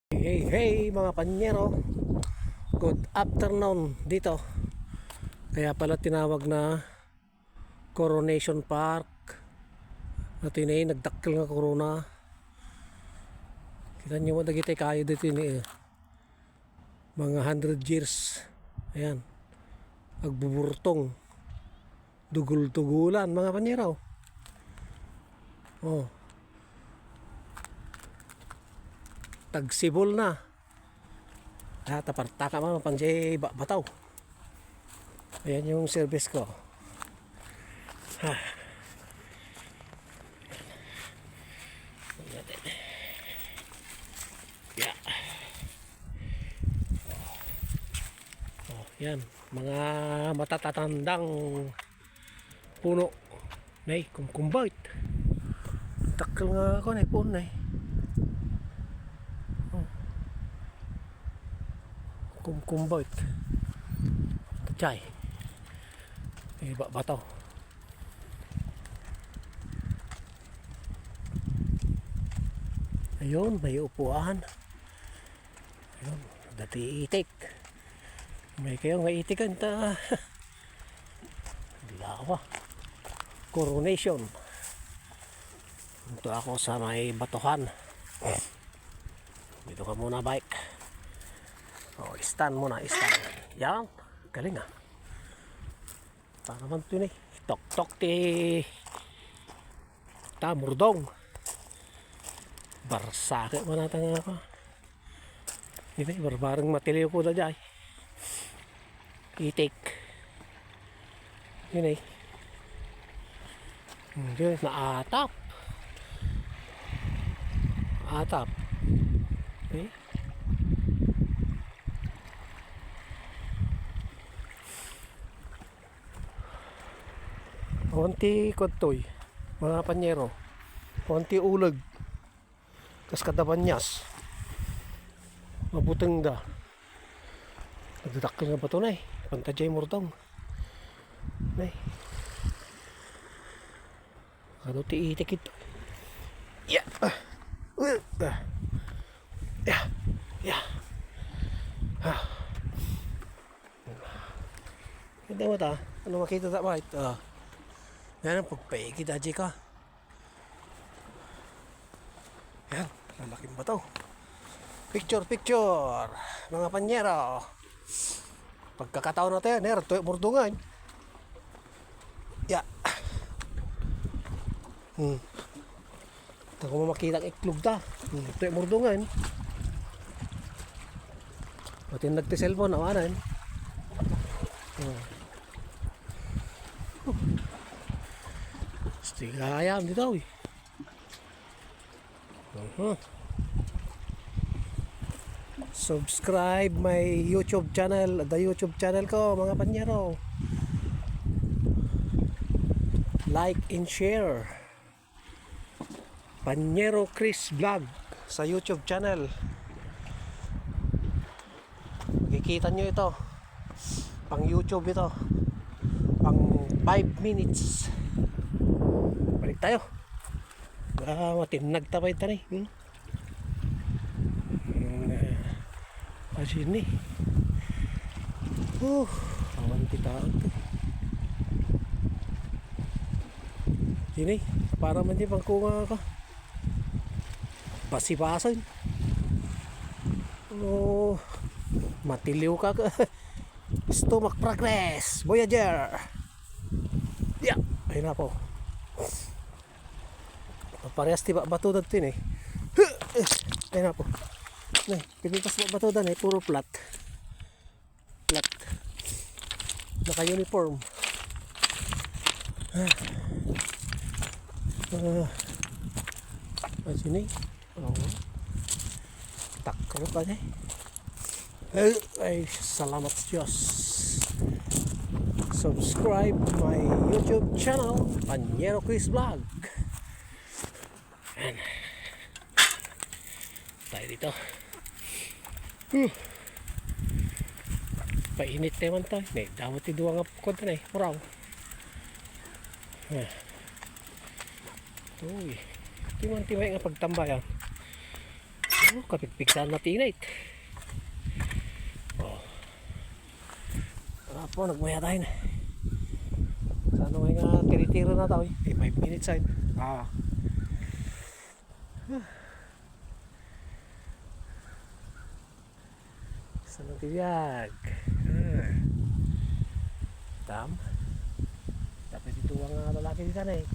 Hey mga panyero, good afternoon dito. Kaya pala tinawag na Coronation Park. At yun ay nagdakkel nga corona. Kita nyo mo dagiti kayo dito yun mga 100 years. Ayan, agbuburtong dugul-dugulan mga panyero. Oh, tagsibol na. Tapartaka mga panjay bataw. Ayan yung service ko. Yeah. Oh, yan mga matatatandang puno. Nay, kumkumbait. Takkel nga ako na puno nay. Kumkumbait. Tachay. Bataw. Ayun, may upuan. Ayun, dati itik. May kayo nga itikan ta. Lawa. Coronation. Ito ako sa may batuhan. Dito ka muna bike. Oh, stand muna, stand. Yan, galing ah. Para naman ito yun tok-tok ti murdong. Barsake mo natin nga ako. Hindi, barbarang matiliw po na dyan. Itik. Yun yun, naatap. Atap. Okay. Konti kodtoy mga panyero, konti ulag kas kadabanyas mabuteng da nagdadakkel nga bato na pantajay murdong nay ano ti itik ito yeah hindi mo ta ano makita ta ba ito yan ang pagpaigid aji ka. Yan, lalaking bato. Picture mga panyero. Pagkakataon natin yan, tuyo murdungan. Ya. Ito mo makita ang iklog ta. Tuyo murdungan. Pati nagtiselfon, awanan. Tigayam dito Subscribe my YouTube channel, the YouTube channel ko mga panyero. Like and share. Panyero Chris Vlog sa YouTube channel. Makikita nyo ito. Pang YouTube ito. Pang 5 minutes. Balik tayo. Matinag tapay ito asin ni. Awan titaon to. Sini, para man din pangkunga ka. Basibasan. Matiliw ka ka. Stomach progress. Voyager. Yeah, ayun na po. Parehas tiba batudan tin ayun na po. Pinipas ba batudan puro flat naka uniform. Sini takro pa ay salamat Diyos. Subscribe my YouTube channel Panyero Chris Vlog. Ayan. Tayo dito. Painit naman tayo. Dapat iduwa nga konti na muraw. Uy. Timay nga pagtambayan. Oh, kapigpigsan na tinate. Oh. Po, nagmaya tayo na. Sa ano nga tinitiro na tao eh. 5 minutes side. Sa nagtiyag. Tam. Dapat ito ang lalaki di sana eh.